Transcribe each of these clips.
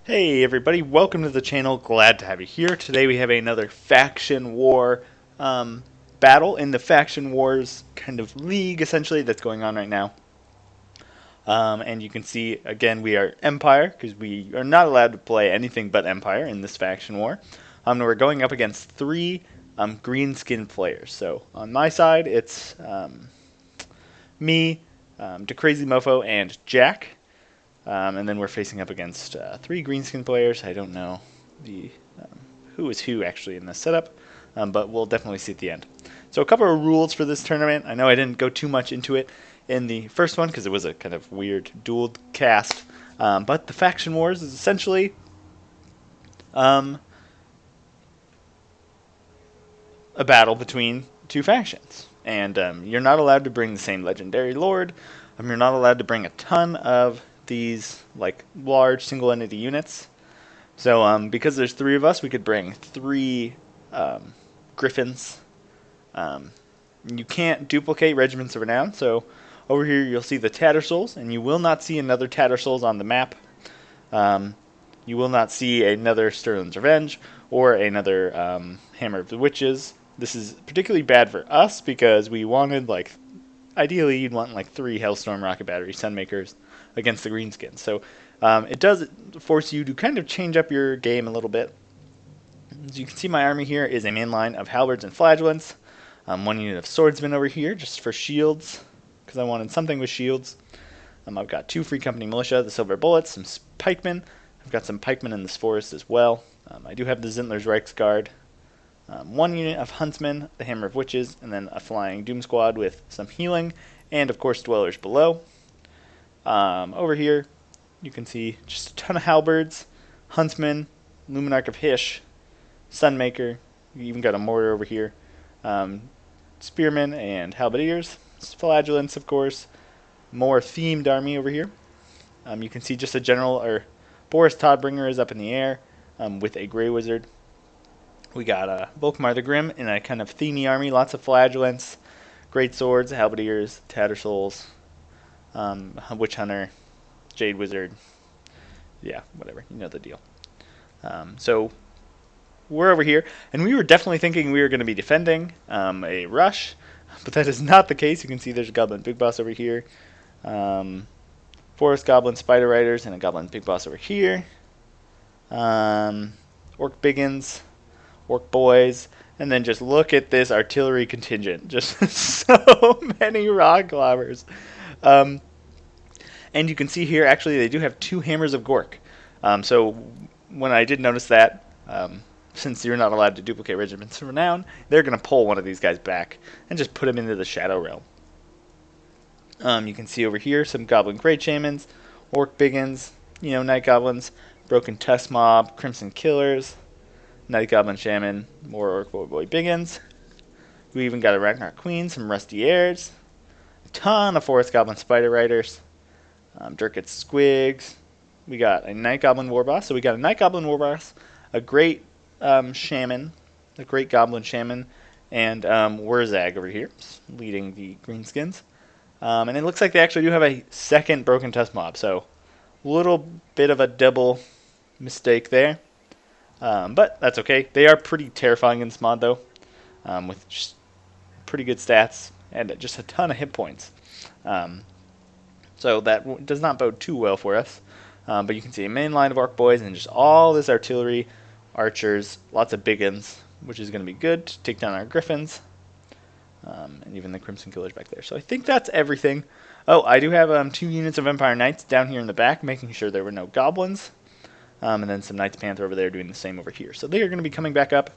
Hey everybody, welcome to the channel. Glad to have you here. Today we have another faction war battle in the faction wars kind of league essentially that's going on right now. And you can see again we are Empire because we are not allowed to play anything but Empire in this faction war. We're going up against three Greenskin players. So on my side it's me, DeCrazy Mofo, and Jack. And then we're facing up against three Greenskin players. I don't know the who is who actually in this setup, but we'll definitely see at the end. So a couple of rules for this tournament. I know I didn't go too much into it in the first one because it was a kind of weird dual cast, but the faction wars is essentially a battle between two factions, and you're not allowed to bring the same legendary lord. You're not allowed to bring a ton of these like large single entity units. So because there's three of us, we could bring three griffins. You can't duplicate regiments of renown. So over here you'll see the Tattersouls, and you will not see another Tattersouls on the map. You will not see another Sterling's Revenge or another Hammer of the Witches. This is particularly bad for us because we wanted ideally you'd want like three Hellstorm Rocket Battery Sunmakers against the Greenskins. So it does force you to kind of change up your game a little bit. As you can see, my army here is a main line of halberds and flagellants. One unit of swordsmen over here just for shields, because I wanted something with shields. I've got two Free Company Militia, the Silver Bullets, some pikemen. I've got some pikemen in this forest as well. I do have the Zintler's Reichsguard. One unit of huntsmen, the Hammer of Witches, and then a flying Doom Squad with some healing, and of course Dwellers below. Over here, you can see just a ton of halberds, huntsmen, Luminarch of Hysh, Sunmaker. You even got a mortar over here, spearmen and halberdiers, flagellants, of course. More themed army over here. You can see just a general, or Boris Todbringer is up in the air with a Grey Wizard. We got Volkmar the Grim in a kind of themey army, lots of flagellants, great swords, halberdiers, Tattersouls, Witch Hunter, Jade Wizard, yeah, whatever, you know the deal. So we're over here, and we were definitely thinking we were going to be defending a rush, but that is not the case. You can see there's a Goblin Big Boss over here, Forest Goblin Spider Riders, and a Goblin Big Boss over here, Orc Biggins, Orc Boys, and then just look at this artillery contingent. Just so many rock clobbers. And you can see here, actually, they do have two Hammers of Gork. So when I did notice that, since you're not allowed to duplicate regiments of renown, they're going to pull one of these guys back and just put him into the Shadow Realm. You can see over here some Goblin Great Shamans, Orc Biggins, Night Goblins, Broken Tusk Mob, Crimson Killers, Night Goblin Shaman, more Orc Boy Biggins. We even got a Ragnarok Queen, some Rusty Airs, a ton of Forest Goblin Spider Riders, Durkit Squigs. We got a Night Goblin Warboss. So we got a Night Goblin Warboss, a great Shaman, a great Goblin Shaman, and Wurzag over here, leading the Greenskins. And it looks like they actually do have a second Broken Tusk Mob, so a little bit of a double mistake there. But that's okay. They are pretty terrifying in this mod, though, with just pretty good stats and just a ton of hit points. So that does not bode too well for us. But you can see a main line of Orc Boys and just all this artillery, archers, lots of big uns, which is going to be good to take down our griffins, and even the Crimson Killers back there. So I think that's everything. Oh, I do have 2 units of Empire Knights down here in the back, making sure there were no goblins. And then some Knights Panther over there doing the same over here. So they are going to be coming back up.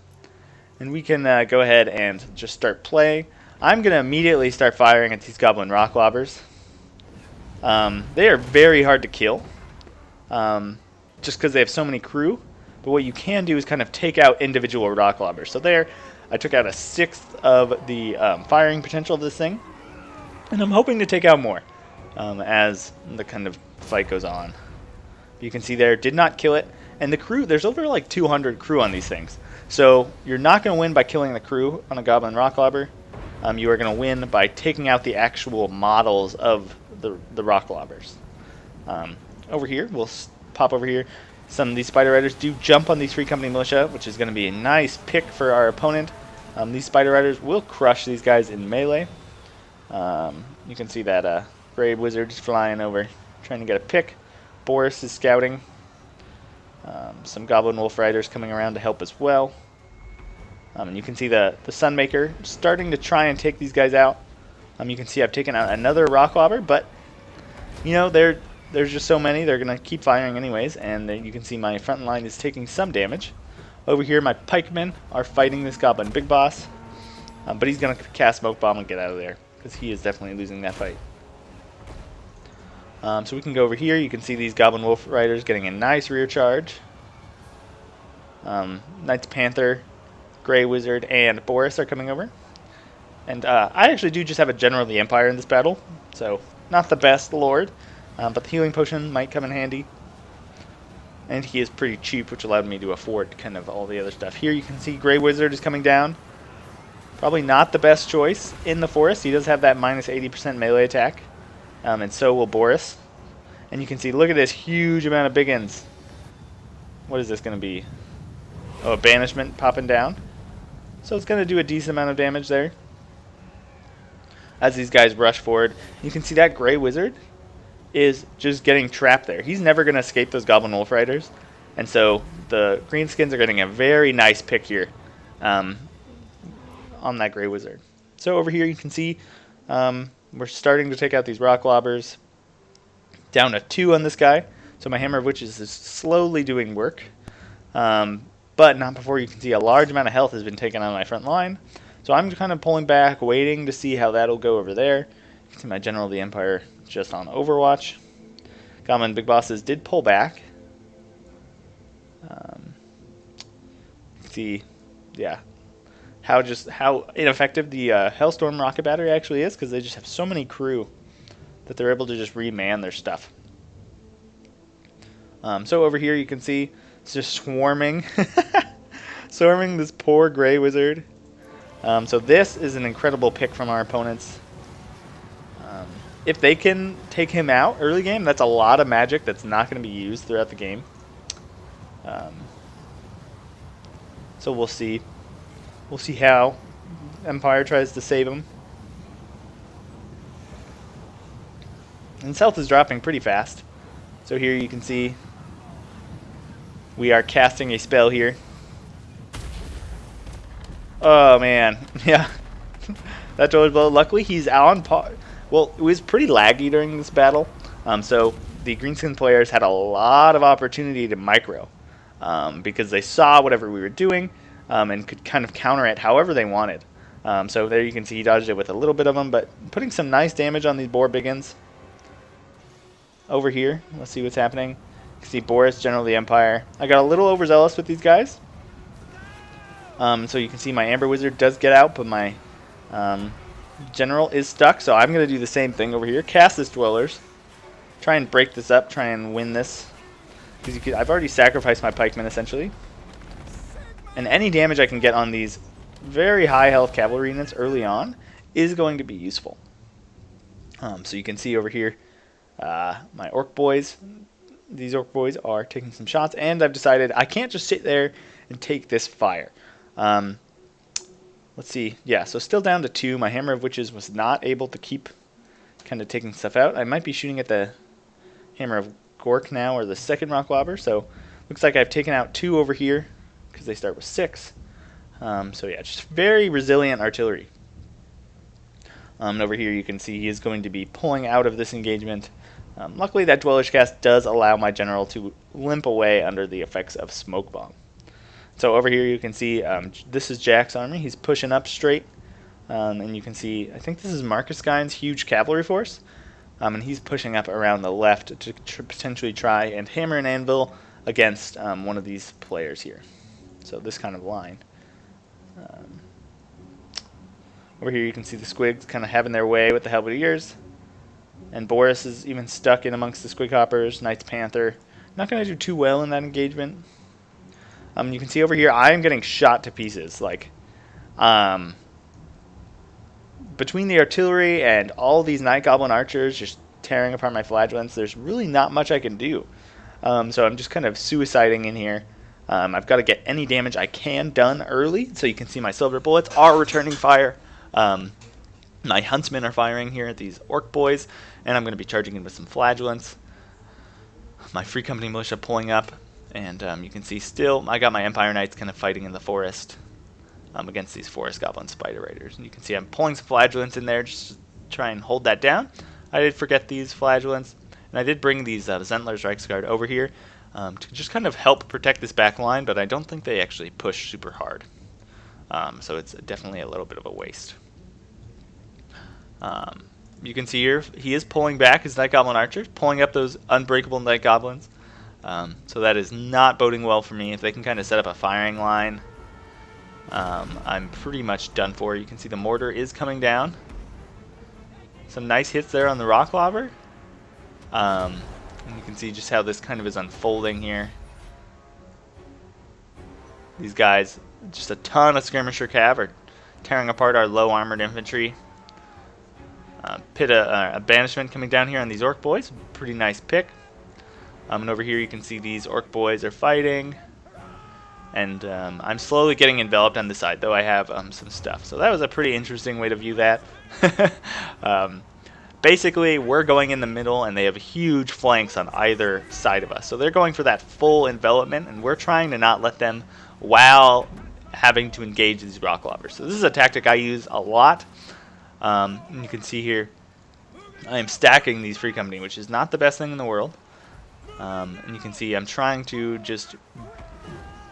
And we can go ahead and just start playing. I'm going to immediately start firing at these Goblin Rock Lobbers. They are very hard to kill. Just because they have so many crew. But what you can do is kind of take out individual Rock Lobbers. So there, I took out a 1/6 of the firing potential of this thing. And I'm hoping to take out more as the kind of fight goes on. You can see there, did not kill it. And the crew, there's over like 200 crew on these things. So you're not going to win by killing the crew on a Goblin Rock Lobber. You are going to win by taking out the actual models of the Rock Lobbers. Over here, we'll pop over here. Some of these Spider Riders do jump on these Free Company Militia, which is going to be a nice pick for our opponent. These Spider Riders will crush these guys in melee. You can see that Gray Wizard is flying over, trying to get a pick. Boris is scouting. Some Goblin Wolf Riders coming around to help as well. And you can see the Sunmaker starting to try and take these guys out. You can see I've taken out another Rock Lobber, but you know there's just so many, they're going to keep firing anyways, and you can see my front line is taking some damage. Over here my pikemen are fighting this Goblin Big Boss, but he's going to cast Smoke Bomb and get out of there, because he is definitely losing that fight. So we can go over here, you can see these Goblin Wolf Riders getting a nice rear charge. Knights Panther, Grey Wizard, and Boris are coming over. And I actually do just have a General of the Empire in this battle, so not the best Lord, but the Healing Potion might come in handy. And he is pretty cheap, which allowed me to afford kind of all the other stuff. Here you can see Grey Wizard is coming down. Probably not the best choice in the forest. He does have that minus 80% melee attack, and so will Boris. And you can see, look at this huge amount of biggins. What is this going to be? Oh, a banishment popping down. So it's going to do a decent amount of damage there. As these guys rush forward, you can see that Grey Wizard is just getting trapped there. He's never going to escape those Goblin Wolf Riders. And so the Greenskins are getting a very nice pick here on that Grey Wizard. So over here you can see we're starting to take out these Rock Lobbers. Down to 2 on this guy. So my Hammer of Witches is slowly doing work. But not before you can see a large amount of health has been taken on my front line. So I'm kind of pulling back, waiting to see how that'll go over there. You can see my General of the Empire just on Overwatch. Goblin Big Bosses did pull back. See, yeah, how ineffective the Hellstorm Rocket Battery actually is, because they just have so many crew that they're able to just reman their stuff. So over here you can see it's just swarming, swarming this poor Grey Wizard. So this is an incredible pick from our opponents. If they can take him out early game, that's a lot of magic that's not going to be used throughout the game. So we'll see. We'll see how Empire tries to save him. And health is dropping pretty fast. So here you can see we are casting a spell here. Oh man, yeah. That Dweller Blow, luckily he's on par. Well, it was pretty laggy during this battle. So the Greenskin players had a lot of opportunity to micro. Because they saw whatever we were doing and could kind of counter it however they wanted. So there you can see he dodged it with a little bit of them, but putting some nice damage on these boar biggins. Over here, let's see what's happening. You can see Boris, General of the Empire. I got a little overzealous with these guys. So you can see my Amber Wizard does get out, but my General is stuck. So I'm going to do the same thing over here. Cast this Dwellers. Try and break this up. Try and win this. Because I've already sacrificed my pikemen, essentially. And any damage I can get on these very high health cavalry units early on is going to be useful. So you can see over here, my Orc Boys. These Orc Boys are taking some shots, and I've decided I can't just sit there and take this fire. Let's see. Yeah, so still down to 2. My Hammer of Witches was not able to keep kind of taking stuff out. I might be shooting at the Hammer of Gork now, or the second Rock Lobber. So looks like I've taken out 2 over here because they start with 6. So yeah, just very resilient artillery. And over here you can see he is going to be pulling out of this engagement. Luckily that Dweller's Cast does allow my general to limp away under the effects of Smoke Bomb. So over here you can see this is Jack's army. He's pushing up straight. And you can see, I think this is Marcus Guy's huge cavalry force. And he's pushing up around the left to potentially try and hammer an anvil against one of these players here. So this kind of line. Over here you can see the squigs kind of having their way with the Halberdiers. And Boris is even stuck in amongst the Squig Hoppers. Knights Panther. Not going to do too well in that engagement. You can see over here I am getting shot to pieces. Like, between the artillery and all these Night Goblin archers just tearing apart my flagellants, there's really not much I can do. So I'm just kind of suiciding in here. I've got to get any damage I can done early, so you can see my silver bullets are returning fire. My huntsmen are firing here at these orc boys, and I'm going to be charging in with some flagellants. My Free Company militia pulling up, and you can see still I got my Empire Knights kind of fighting in the forest against these forest goblin spider raiders. And you can see I'm pulling some flagellants in there just to try and hold that down. I did forget these flagellants, and I did bring these Zentler's Reichsguard over here to just kind of help protect this back line, but I don't think they actually push super hard. So it's definitely a little bit of a waste. You can see here he is pulling back his Night Goblin archers, pulling up those unbreakable Night Goblins. So that is not boding well for me. If they can kind of set up a firing line, I'm pretty much done for. You can see the mortar is coming down. Some nice hits there on the rock lobber. And you can see just how this kind of is unfolding here. These guys, just a ton of skirmisher cav are tearing apart our low armored infantry. A banishment coming down here on these orc boys. Pretty nice pick. And over here you can see these orc boys are fighting. And I'm slowly getting enveloped on this side, though I have some stuff. So that was a pretty interesting way to view that. Basically, we're going in the middle, and they have huge flanks on either side of us. So they're going for that full envelopment, and we're trying to not let them while having to engage these rock lobbers. So this is a tactic I use a lot. And you can see here, I am stacking these Free Company, which is not the best thing in the world. And you can see I'm trying to just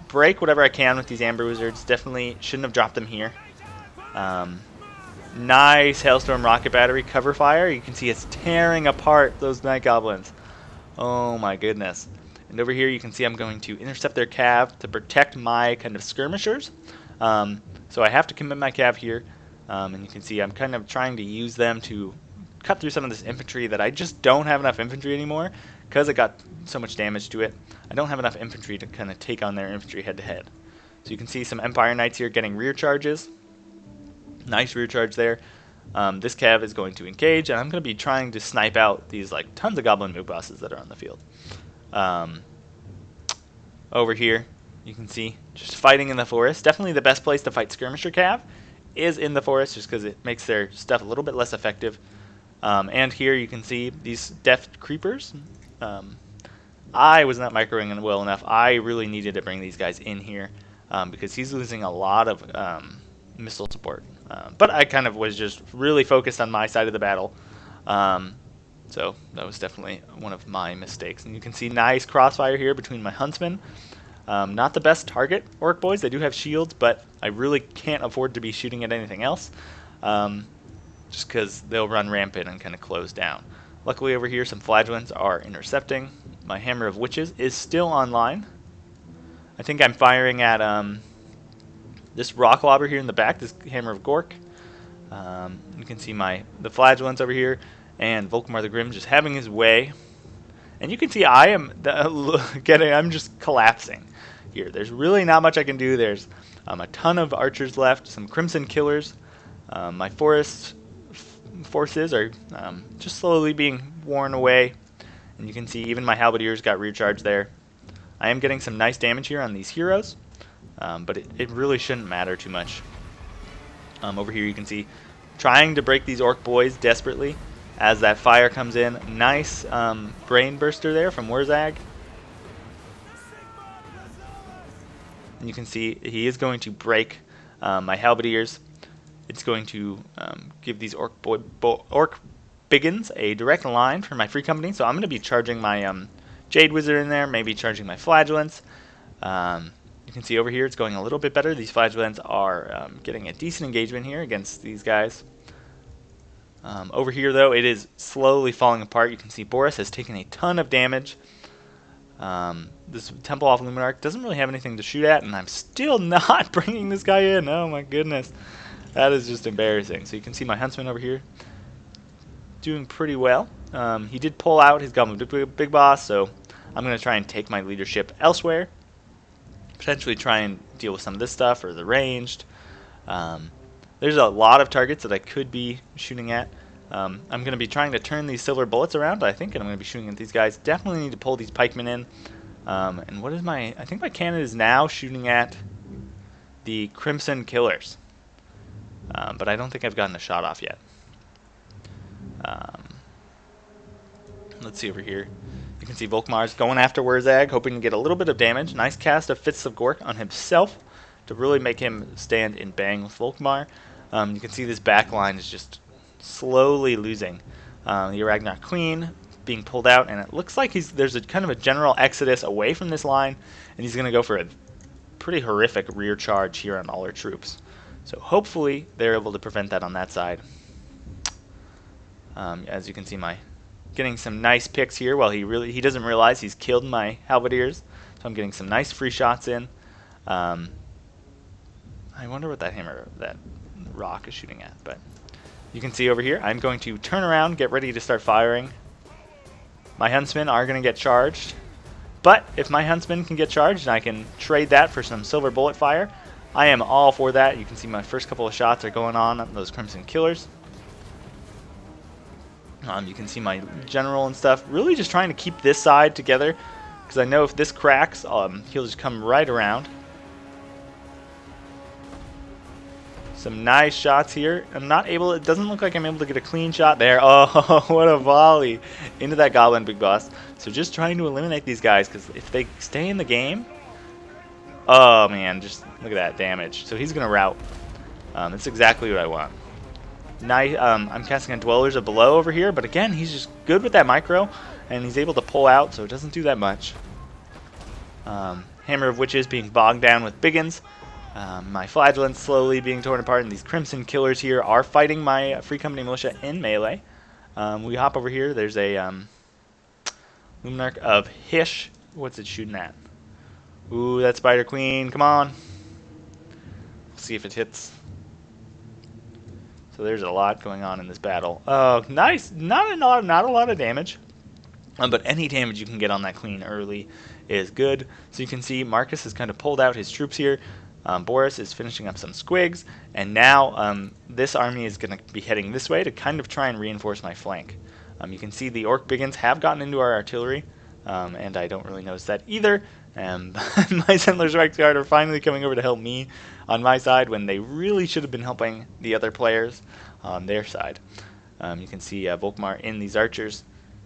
break whatever I can with these Amber Wizards. Definitely shouldn't have dropped them here. Nice Hailstorm Rocket Battery cover fire. You can see it's tearing apart those Night Goblins. Oh my goodness. And over here you can see I'm going to intercept their cav to protect my kind of skirmishers. So I have to commit my cav here. And you can see I'm kind of trying to use them to cut through some of this infantry that I just don't have enough infantry anymore because it got so much damage to it. I don't have enough infantry to kind of take on their infantry head to head. So you can see some Empire Knights here getting rear charges. Nice rear charge there. This cav is going to engage, and I'm going to be trying to snipe out these like tons of goblin moog bosses that are on the field. Over here you can see just fighting in the forest. Definitely the best place to fight skirmisher cav is in the forest, just because it makes their stuff a little bit less effective. And here you can see these deft creepers. I was not microing well enough. I really needed to bring these guys in here because he's losing a lot of missile support. But I kind of was just really focused on my side of the battle. So that was definitely one of my mistakes. And you can see nice crossfire here between my huntsmen. Not the best target, orc boys. They do have shields, but I really can't afford to be shooting at anything else. Just because they'll run rampant and kind of close down. Luckily over here some flagellants are intercepting. My Hammer of Witches is still online. I think I'm firing at this rock lobber here in the back, this Hammer of Gork. You can see the flagellants over here, and Volkmar the Grim just having his way. And you can see I'm just collapsing here. There's really not much I can do. There's a ton of archers left, some Crimson Killers. My forces are just slowly being worn away. And you can see even my Halberdiers got rear charge there. I am getting some nice damage here on these heroes, but it really shouldn't matter too much. Over here you can see trying to break these orc boys desperately as that fire comes in. Nice brain burster there from Wurzag. And you can see he is going to break my Halberdiers. It's going to give these orc biggins a direct line for my Free Company. So I'm going to be charging my Jade Wizard in there, maybe charging my Flagellants. You can see over here it's going a little bit better. These Flagellants are getting a decent engagement here against these guys. Over here, though, it is slowly falling apart. You can see Boris has taken a ton of damage. This Temple of Luminarch doesn't really have anything to shoot at, and I'm still not bringing this guy in. Oh, my goodness. That is just embarrassing. So you can see my Huntsman over here doing pretty well. He did pull out his Goblin Big Boss, so I'm going to try and take my leadership elsewhere. Potentially try and deal with some of this stuff or the ranged. There's a lot of targets that I could be shooting at. I'm going to be trying to turn these silver bullets around, I think, and I'm going to be shooting at these guys. Definitely need to pull these pikemen in. And what is my... I think my cannon is now shooting at the Crimson Killers. But I don't think I've gotten a shot off yet. Let's see over here. You can see Volkmar's going after Wurzag, hoping to get a little bit of damage. Nice cast of Fists of Gork on himself to really make him stand and bang with Volkmar. You can see this back line is just slowly losing. The Ragnar Queen being pulled out, and it looks like there's a kind of a general exodus away from this line, and he's going to go for a pretty horrific rear charge here on all our troops. So hopefully they're able to prevent that on that side. As you can see, getting some nice picks here while he doesn't realize he's killed my halberdiers. So I'm getting some nice free shots in. I wonder what that rock is shooting at, but you can see over here I'm going to turn around, get ready to start firing. My huntsmen are going to get charged, but if my huntsmen can get charged and I can trade that for some silver bullet fire, I am all for that. You can see my first couple of shots are going on those Crimson Killers. You can see my general and stuff really just trying to keep this side together, because I know if this cracks, he'll just come right around. Some nice shots here. It doesn't look like I'm able to get a clean shot there. Oh, what a volley into that Goblin Big Boss. So just trying to eliminate these guys, because if they stay in the game, oh man, just look at that damage. So he's going to rout. That's exactly what I want. Nice. I'm casting on Dwellers of Below over here, but again, he's just good with that micro, and he's able to pull out, so it doesn't do that much. Hammer of Witches being bogged down with Biggins. My Flagellants slowly being torn apart, and these Crimson Killers here are fighting my Free Company Militia in melee. We hop over here. There's a Luminarch of Hish. What's it shooting at? Ooh, that Spider Queen. Come on. Let's see if it hits. So there's a lot going on in this battle. Oh, nice. Not a lot of damage. But any damage you can get on that queen early is good. So you can see Marcus has kind of pulled out his troops here. Boris is finishing up some squigs. And now this army is going to be heading this way to kind of try and reinforce my flank. You can see the Orc Biggins have gotten into our artillery. And I don't really notice that either. And my Sendler's Reichsguard are finally coming over to help me on my side when they really should have been helping the other players on their side. You can see Volkmar in these archers.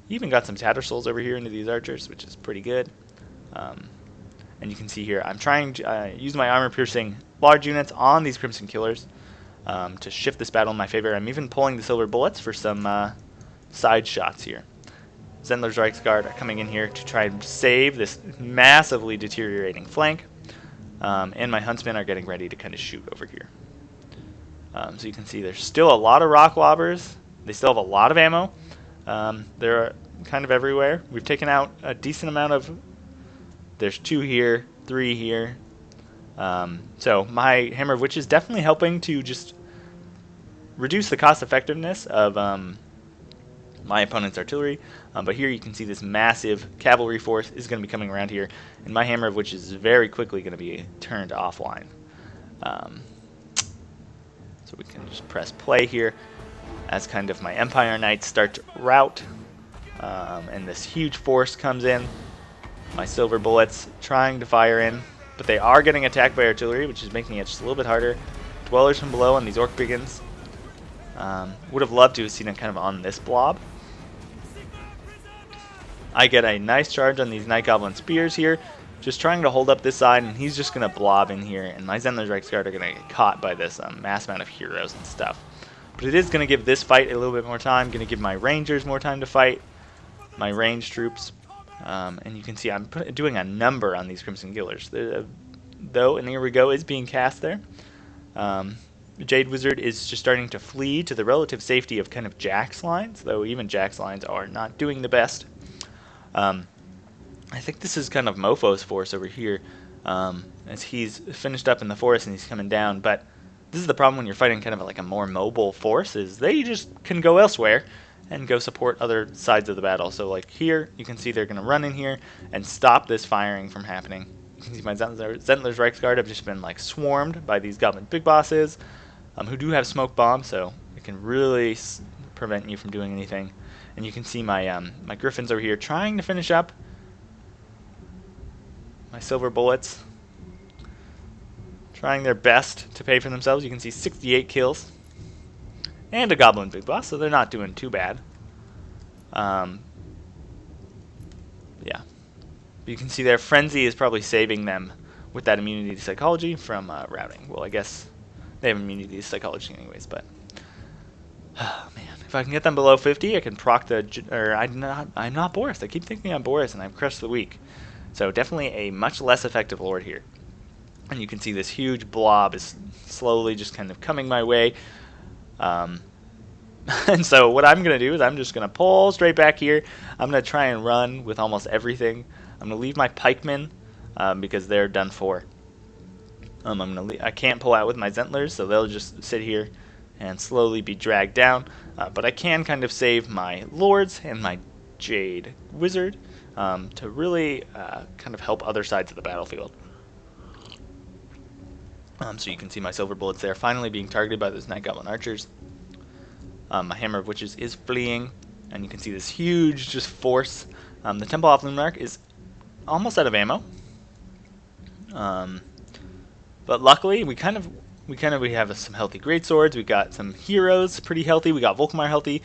He even got some Tattersouls over here into these archers, which is pretty good. And you can see here I'm trying to use my armor-piercing large units on these Crimson Killers to shift this battle in my favor. I'm even pulling the silver bullets for some side shots here. Zendler's Reichsguard are coming in here to try and save this massively deteriorating flank. And my huntsmen are getting ready to kind of shoot over here. So you can see there's still a lot of rock lobbers. They still have a lot of ammo. They're kind of everywhere. We've taken out a decent amount of... There's 2 here, 3 here. So my Hammer of Witch is definitely helping to just reduce the cost effectiveness of my opponent's artillery. But here you can see this massive cavalry force is going to be coming around here, and my Hammer of Witch is very quickly going to be turned offline. So we can just press play here as kind of my Empire Knights start to rout, and this huge force comes in. My silver bullets trying to fire in, but they are getting attacked by artillery, which is making it just a little bit harder. Dwellers from below on these Orc Biggins. Would have loved to have seen it kind of on this blob. I get a nice charge on these Night Goblin Spears here, just trying to hold up this side, and he's just going to blob in here, and my Zendler's Reichsguard are going to get caught by this mass amount of heroes and stuff. But it is going to give this fight a little bit more time, going to give my Rangers more time to fight, my ranged troops. And you can see I'm doing a number on these Crimson Killers. Though, and here we go, is being cast there. Jade Wizard is just starting to flee to the relative safety of kind of Jack's lines, though even Jack's lines are not doing the best. I think this is kind of Mofo's force over here, as he's finished up in the forest and he's coming down. But this is the problem when you're fighting kind of like a more mobile force, is they just can go elsewhere and go support other sides of the battle. So like here, you can see they're going to run in here and stop this firing from happening. You can see my Zendler's Reichsguard have just been like swarmed by these Goblin Big Bosses, who do have smoke bombs, so it can really prevent you from doing anything. And you can see my my Griffins over here trying to finish up. My silver bullets trying their best to pay for themselves. You can see 68 kills. And a Goblin Big Boss, so they're not doing too bad. Yeah. But you can see their Frenzy is probably saving them with that immunity to psychology from routing. Well, I guess they have immunity to psychology anyways, but man, if I can get them below 50, I can proc the. Or I'm not Boris. I keep thinking I'm Boris, and I've crushed the weak. So definitely a much less effective Lord here. And you can see this huge blob is slowly just kind of coming my way. And so what I'm going to do is I'm just going to pull straight back here. I'm going to try and run with almost everything. I'm going to leave my pikemen because they're done for. I can't pull out with my Zentlers, so they'll just sit here and slowly be dragged down. But I can kind of save my Lords and my Jade Wizard to really kind of help other sides of the battlefield. So you can see my silver bullets there finally being targeted by those Night Goblin archers. My Hammer of Witches is fleeing, and you can see this huge just force. The Temple of Luminarch is almost out of ammo. But luckily, we have some healthy greatswords. We got some heroes pretty healthy. We got Volkmar healthy.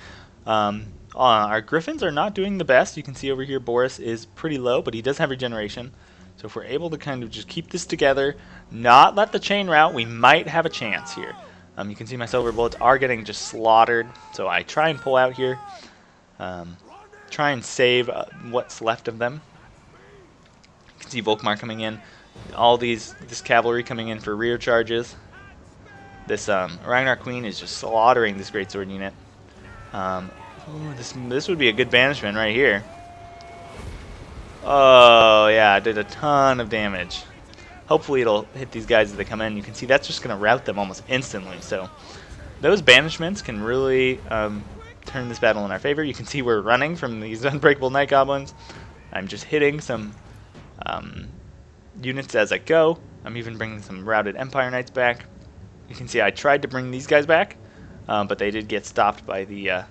Our Griffins are not doing the best. You can see over here Boris is pretty low, but he does have regeneration. So if we're able to kind of just keep this together, not let the chain rout, we might have a chance here. You can see my silver bullets are getting just slaughtered, so I try and pull out here. Try and save what's left of them. You can see Volkmar coming in. All this cavalry coming in for rear charges. This Ragnar Queen is just slaughtering this greatsword unit. This would be a good banishment right here. Oh yeah, it did a ton of damage. Hopefully it'll hit these guys as they come in. You can see that's just going to rout them almost instantly. So those banishments can really turn this battle in our favor. You can see we're running from these unbreakable Night Goblins. I'm just hitting some units as I go. I'm even bringing some routed Empire Knights back. You can see I tried to bring these guys back, but they did get stopped by the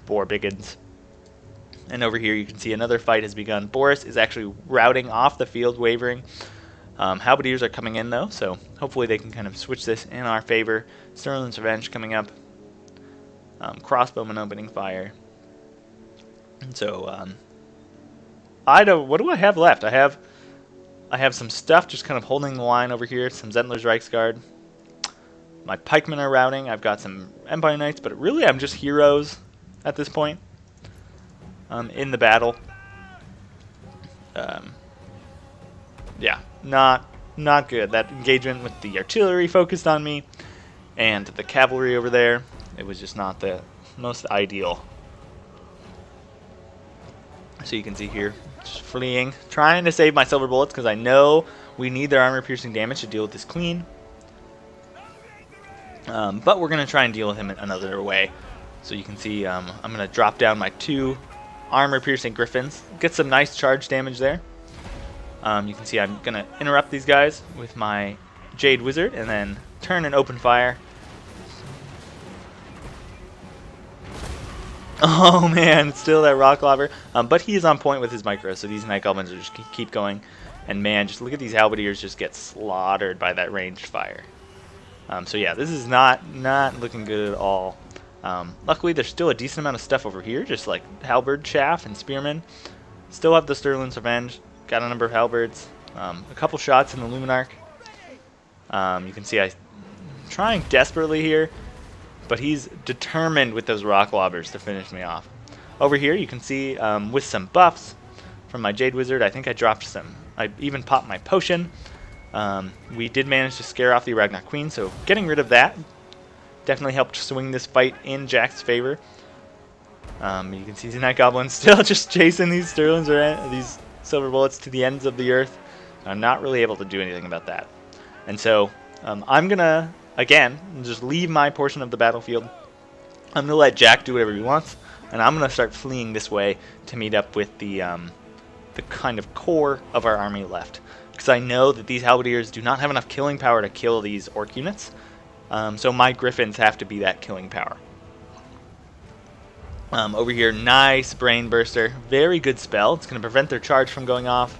Boar Biggins. And over here you can see another fight has begun. Boris is actually routing off the field, wavering. Halberdiers are coming in though, so hopefully they can kind of switch this in our favor. Sterling's Revenge coming up. Crossbowmen opening fire. And so what do I have left? I have some stuff just kind of holding the line over here. Some Zentler's Reichsguard. My pikemen are routing. I've got some Empire Knights, but really I'm just heroes at this point in the battle. Yeah, not good. That engagement with the artillery focused on me, and the cavalry over there, it was just not the most ideal. So you can see here, just fleeing, trying to save my silver bullets because I know we need their armor-piercing damage to deal with this queen. But we're going to try and deal with him in another way. So you can see I'm going to drop down my 2 armor-piercing griffins, get some nice charge damage there. You can see I'm going to interrupt these guys with my Jade Wizard and then turn and open fire. Oh man, it's still that rock lobber. But he is on point with his micro, so these Night Goblins are just keep going. And man, just look at these Halberdiers just get slaughtered by that ranged fire. So yeah, this is not looking good at all. Luckily, there's still a decent amount of stuff over here, just like halberd, chaff, and spearmen. Still have the Sterling's Revenge. Got a number of halberds. A couple shots in the Luminarch. You can see I'm trying desperately here, but he's determined with those rock lobbers to finish me off. Over here, you can see with some buffs from my Jade Wizard, I think I dropped some. I even popped my potion. We did manage to scare off the Ragnar Queen, so getting rid of that definitely helped swing this fight in Jack's favor. You can see the Night Goblins still just chasing these Sterlings or these silver bullets to the ends of the earth. I'm not really able to do anything about that. And so I'm going to, again, just leave my portion of the battlefield. I'm going to let Jack do whatever he wants, and I'm going to start fleeing this way to meet up with the kind of core of our army left. Because I know that these Halberdiers do not have enough killing power to kill these Orc units. So my Griffins have to be that killing power. Over here, nice Brain Burster. Very good spell. It's going to prevent their charge from going off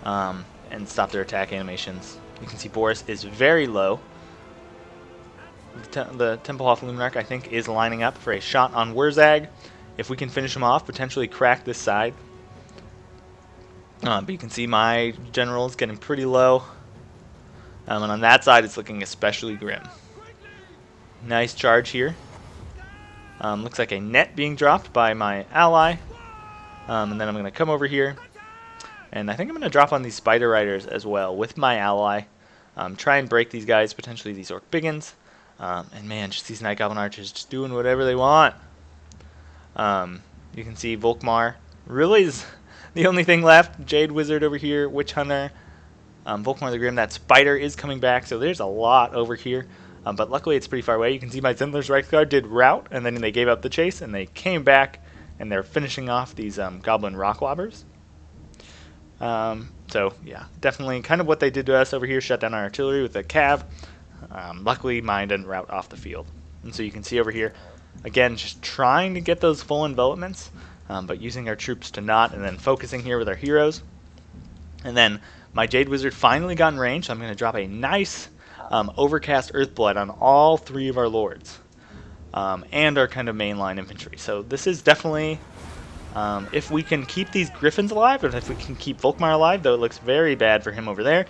and stop their attack animations. You can see Boris is very low. The Templehof Luminarch, I think, is lining up for a shot on Wurzag. If we can finish him off, potentially crack this side. But you can see my general is getting pretty low. And on that side, it's looking especially grim. Nice charge here. Looks like a net being dropped by my ally. And then I'm going to come over here. And I think I'm going to drop on these Spider Riders as well with my ally. Try and break these guys, potentially these Orc Biggins. And man, just these Night Goblin Archers just doing whatever they want. You can see Volkmar really is the only thing left. Jade Wizard over here, Witch Hunter, Volkmar the Grim. That Spider is coming back, so there's a lot over here. But luckily it's pretty far away. You can see my Zendler's Reichsguard did rout, and then they gave up the chase, and they came back, and they're finishing off these Goblin Rocklobbers. So yeah, definitely kind of what they did to us over here. Shut down our artillery with a cav. Luckily mine didn't rout off the field. And so you can see over here, again, just trying to get those full envelopments, but using our troops to not, and then focusing here with our heroes. And then my Jade Wizard finally got in range, so I'm going to drop a nice Overcast Earthblood on all three of our lords. And our kind of mainline infantry. So this is definitely, if we can keep these Griffins alive, or if we can keep Volkmar alive, though it looks very bad for him over there,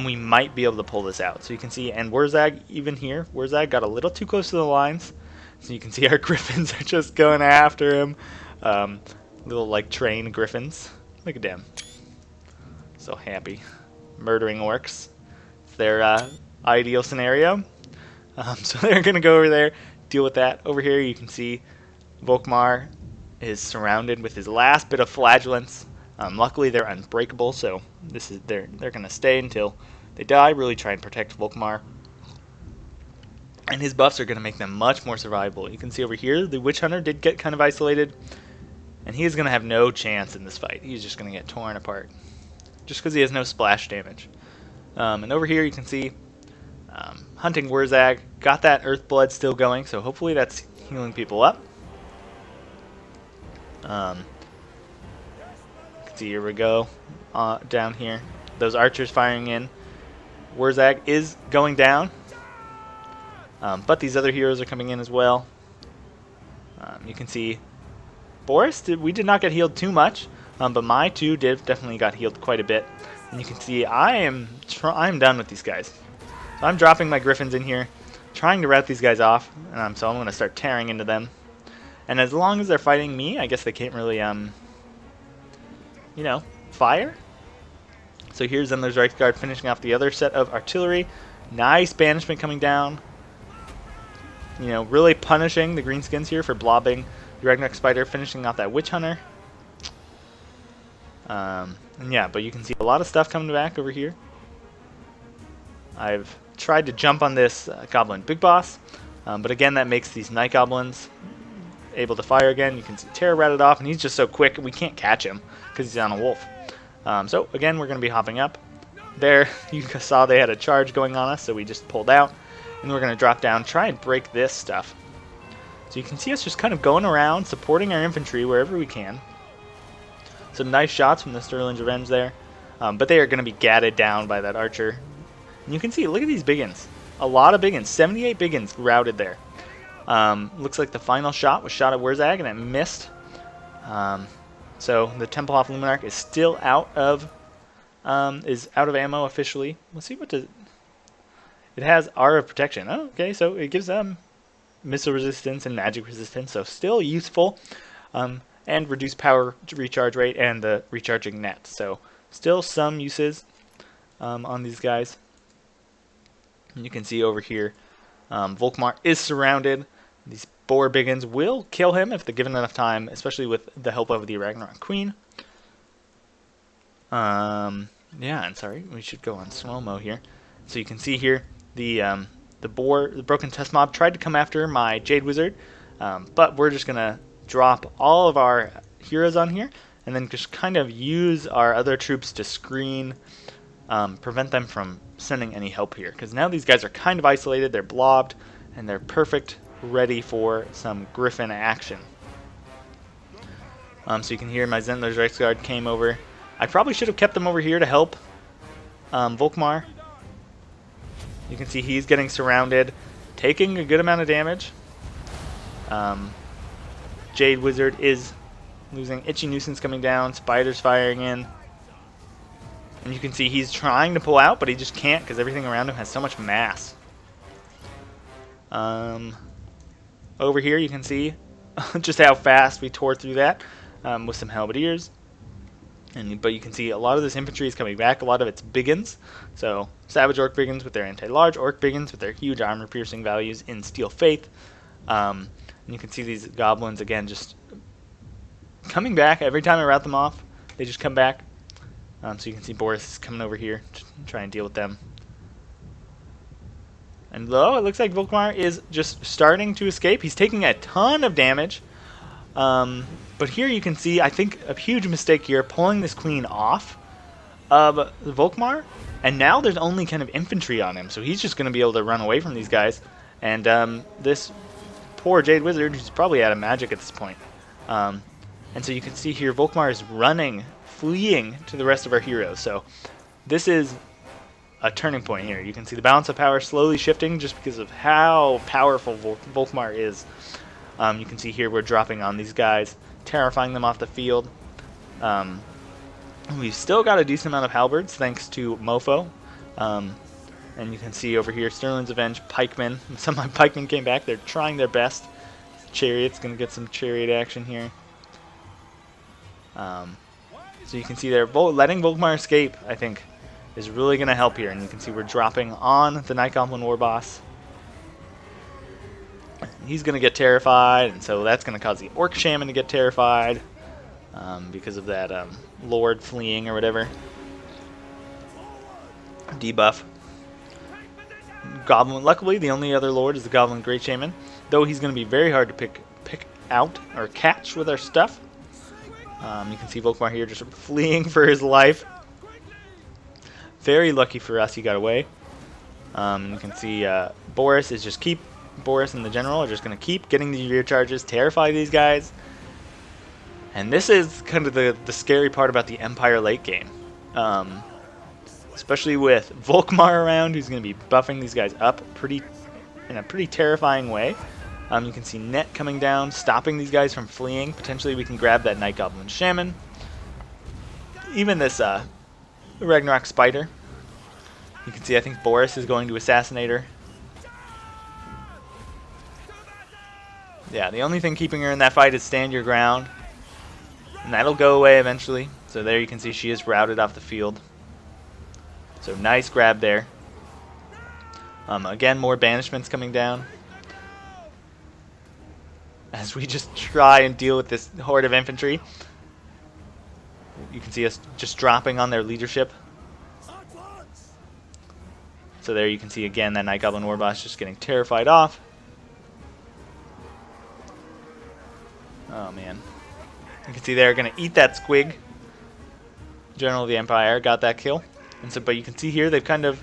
we might be able to pull this out. So you can see, and Wurzag even here, Wurzag got a little too close to the lines. So you can see our Griffins are just going after him. Little like train Griffins. Look at them. So happy. Murdering orcs. It's their ideal scenario. So they're going to go over there, deal with that. Over here you can see Volkmar is surrounded with his last bit of flagellants. Luckily they're unbreakable, so this is they're going to stay until they die, really try and protect Volkmar. And his buffs are going to make them much more survivable. You can see over here the Witch Hunter did get kind of isolated, and he is going to have no chance in this fight. He's just going to get torn apart just because he has no splash damage. And over here you can see Hunting Wurzag, got that Earthblood still going, so hopefully that's healing people up. See, here we go, down here. Those archers firing in. Wurzag is going down, but these other heroes are coming in as well. You can see Boris, we did not get healed too much, but my two definitely got healed quite a bit. And you can see I'm done with these guys. So I'm dropping my Griffins in here, trying to rout these guys off, so I'm going to start tearing into them. And as long as they're fighting me, I guess they can't really, you know, fire. So here's Zendler's Reichsguard finishing off the other set of artillery. Nice banishment coming down. You know, really punishing the Greenskins here for blobbing the Ragnarok Spider, finishing off that Witch Hunter. And yeah, but you can see a lot of stuff coming back over here. I've tried to jump on this Goblin Big Boss, but again, that makes these Night Goblins able to fire again. You can see Terror ratted off, and he's just so quick, we can't catch him because he's on a wolf. So again, we're going to be hopping up. There, you saw they had a charge going on us, so we just pulled out. And we're going to drop down, try and break this stuff. So you can see us just kind of going around, supporting our infantry wherever we can. Some nice shots from the Sterling's Revenge there. But they are going to be gadded down by that archer. And you can see, look at these biggins. A lot of biggins. 78 biggins routed there. Looks like the final shot was shot at Wurzag, and it missed. So the Templehof Luminarch is still out of ammo officially. Let's see what does. It has Aura of Protection. Oh, okay, so it gives them missile resistance and magic resistance, so still useful. And reduced power recharge rate and the recharging net. So still some uses on these guys. And you can see over here, Volkmar is surrounded. These boar biggins will kill him if they're given enough time, especially with the help of the Ragnarok Queen. Yeah, and sorry, we should go on slow-mo here. So you can see here, the broken test mob tried to come after my Jade Wizard, but we're just gonna drop all of our heroes on here, and then just kind of use our other troops to screen, prevent them from sending any help here. Because now these guys are kind of isolated, they're blobbed, and they're perfect, ready for some Griffin action. So you can hear my Zentler's Reichsguard came over. I probably should have kept them over here to help Volkmar. You can see he's getting surrounded, taking a good amount of damage. Jade Wizard is losing. Itchy Nuisance coming down. Spiders firing in. And you can see he's trying to pull out, but he just can't because everything around him has so much mass. Over here you can see just how fast we tore through that with some halberdiers. But you can see a lot of this infantry is coming back. A lot of it's Biggins. So Savage Orc Biggins with their anti-large, Orc Biggins with their huge armor-piercing values in Steel Faith. And you can see these goblins, again, just coming back. Every time I rout them off, they just come back. So you can see Boris is coming over here to try and deal with them. And it looks like Volkmar is just starting to escape. He's taking a ton of damage. But here you can see, I think, a huge mistake here, pulling this queen off of Volkmar. And now there's only kind of infantry on him, so he's just going to be able to run away from these guys. And this poor Jade Wizard, who's probably out of magic at this point. And so you can see here, Volkmar is running, fleeing to the rest of our heroes. So this is a turning point here. You can see the balance of power slowly shifting just because of how powerful Volkmar is. You can see here we're dropping on these guys, terrifying them off the field. We've still got a decent amount of halberds thanks to Mofo. And you can see over here Sterling's Avenge, pikemen. Some of my pikemen came back. They're trying their best. Chariot's going to get some chariot action here. So you can see they're letting Volkmar escape, I think, is really going to help here. And you can see we're dropping on the Night Goblin War Boss. He's going to get terrified, and so that's going to cause the Orc Shaman to get terrified because of that Lord fleeing or whatever. Debuff. Goblin, luckily, the only other Lord is the Goblin Great Shaman, though he's going to be very hard to pick out or catch with our stuff. You can see Volkmar here just fleeing for his life. Very lucky for us he got away. You can see Boris and the general are just going to keep getting these rear charges, terrify these guys. And this is kind of the scary part about the Empire late game. Especially with Volkmar around, who's going to be buffing these guys up in a pretty terrifying way. You can see Net coming down, stopping these guys from fleeing. Potentially we can grab that Night Goblin Shaman. Even this Ragnarok Spider. You can see I think Boris is going to assassinate her. Yeah, the only thing keeping her in that fight is stand your ground. And that'll go away eventually. So there you can see she is routed off the field. So nice grab there. Again, more banishments coming down. As we just try and deal with this horde of infantry. You can see us just dropping on their leadership. So there you can see again that Night Goblin War Boss just getting terrified off. Oh man. You can see they're going to eat that squig. General of the Empire got that kill. And so, but you can see here they've kind of...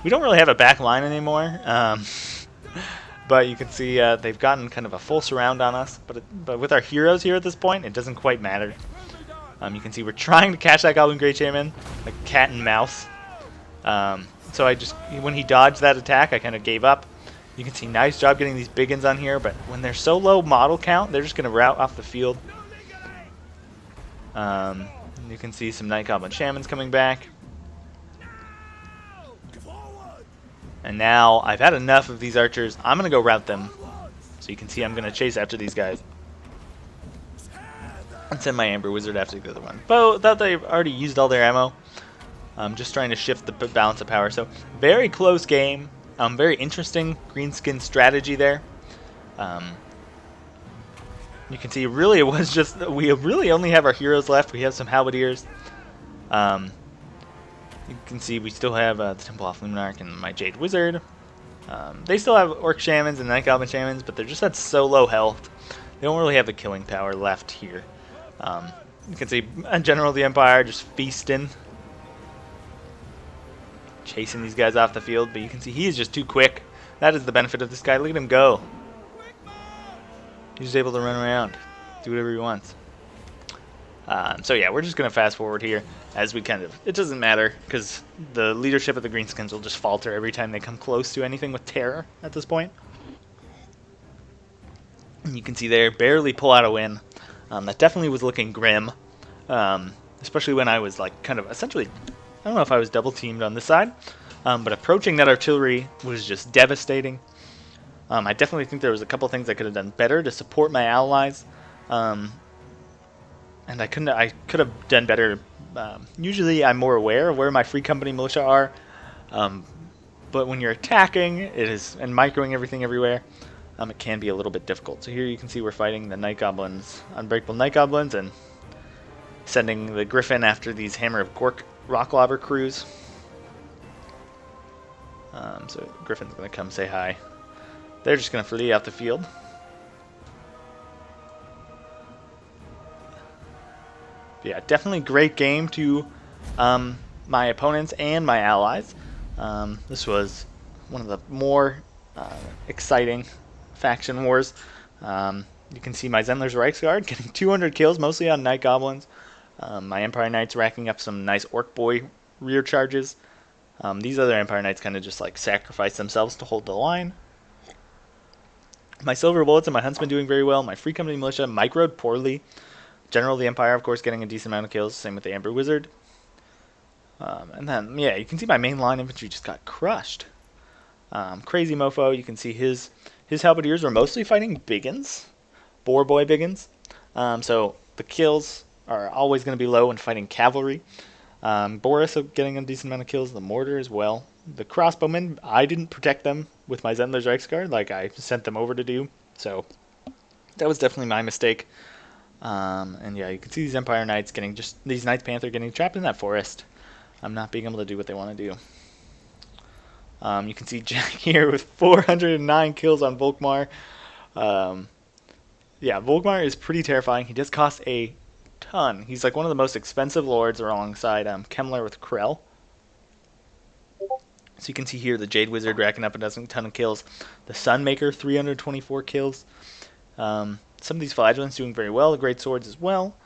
We don't really have a back line anymore. But you can see they've gotten kind of a full surround on us. But with our heroes here at this point, it doesn't quite matter. You can see we're trying to catch that Goblin Great Shaman, like cat and mouse. So when he dodged that attack, I kind of gave up. You can see nice job getting these biggins on here, but when they're so low model count, they're just going to rout off the field. You can see some Night Goblin Shamans coming back. And now I've had enough of these archers. I'm going to go rout them. So you can see I'm going to chase after these guys. And send my Amber Wizard after the other one. But that they've already used all their ammo. I'm just trying to shift the balance of power. So very close game. Very interesting Greenskin strategy there. You can see really it was just, we really only have our heroes left. We have some halberdiers. You can see we still have the Temple of Luminarch and my Jade Wizard. They still have Orc Shamans and Night Goblin Shamans, but they're just at so low health. They don't really have the killing power left here. You can see General of the Empire just feasting. Chasing these guys off the field, but you can see he is just too quick. That is the benefit of this guy. Look at him go. He's just able to run around, do whatever he wants. So yeah, we're just going to fast forward here as we it doesn't matter because the leadership of the Greenskins will just falter every time they come close to anything with terror at this point. And you can see there, barely pull out a win. That definitely was looking grim, especially when I was like kind of essentially, I don't know if I was double teamed on this side, but approaching that artillery was just devastating. I definitely think there was a couple things I could have done better to support my allies. And I could have done better. Usually I'm more aware of where my free company militia are, but when you're attacking and microing everything everywhere, it can be a little bit difficult. So here you can see we're fighting the Night Goblins, Unbreakable Night Goblins, and sending the Griffin after these Hammer of Gork rock lobber crews. So Griffin's going to come say hi. They're just going to flee out the field. Yeah, definitely great game to my opponents and my allies. This was one of the more exciting faction wars. You can see my Zendler's Reichsguard getting 200 kills, mostly on Night Goblins. My Empire Knights racking up some nice Orc Boy rear charges. These other Empire Knights kind of just like sacrifice themselves to hold the line. My Silver Bullets and my Huntsman doing very well. My Free Company Militia microed poorly. General of the Empire, of course, getting a decent amount of kills. Same with the Amber Wizard. And then, yeah, you can see my main line infantry just got crushed. Crazy Mofo, you can see his halberdiers were mostly fighting Biggins. Boar Boy Biggins. So the kills are always going to be low when fighting cavalry. Boris getting a decent amount of kills. The Mortar as well. The Crossbowmen, I didn't protect them with my Zendler's Reichsguard like I sent them over to do. So that was definitely my mistake. And yeah, you can see these Empire Knights these Knights Panther getting trapped in that forest. Not being able to do what they want to do. You can see Jack here with 409 kills on Volkmar. Yeah, Volkmar is pretty terrifying. He does cost a ton. He's like one of the most expensive lords alongside Kemmler with Krell. So you can see here the Jade Wizard racking up a ton of kills. The Sunmaker, 324 kills. Some of these Flagellants doing very well. The Great Swords as well.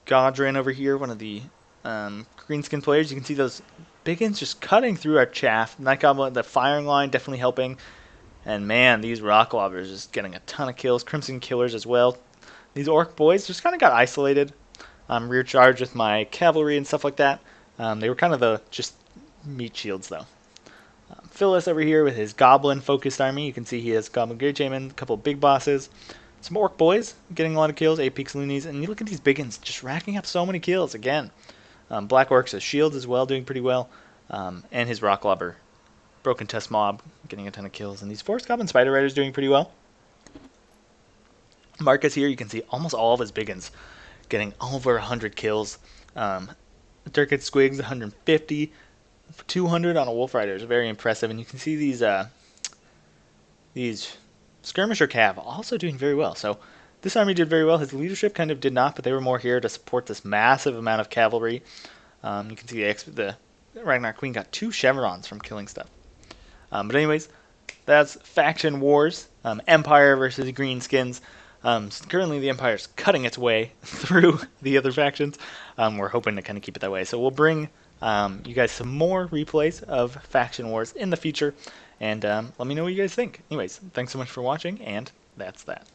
Godrin over here, one of the Greenskin players. You can see those Biggins just cutting through our chaff. Night Goblin, the firing line definitely helping. And man, these Rock Lobbers just getting a ton of kills. Crimson Killers as well. These Orc Boys just kind of got isolated. Rear charge with my cavalry and stuff like that. They were kind of the just meat shields though. Phyllis over here with his Goblin focused army. You can see he has Goblin Great Shaman, a couple of big bosses. Some Orc Boys getting a lot of kills, 8 Peaks Loonies, and you look at these Biggins just racking up so many kills again. Black Orcs as shields as well, doing pretty well. And his Rock Lobber, Broken Tusk Mob, getting a ton of kills. And these Forest Goblin Spider Riders doing pretty well. Marcus here, you can see almost all of his Biggins getting over 100 kills. Durkit Squigs, 150. 200 on a Wolf Rider is very impressive. And you can see these Skirmisher Cav also doing very well. So this army did very well. His leadership kind of did not, but they were more here to support this massive amount of cavalry. You can see the Ragnar Queen got 2 chevrons from killing stuff. But anyways, that's Faction Wars. Empire versus Greenskins. Currently the Empire is cutting its way through the other factions. We're hoping to kind of keep it that way. So we'll bring you guys some more replays of Faction Wars in the future. And let me know what you guys think. Anyways, thanks so much for watching, and that's that.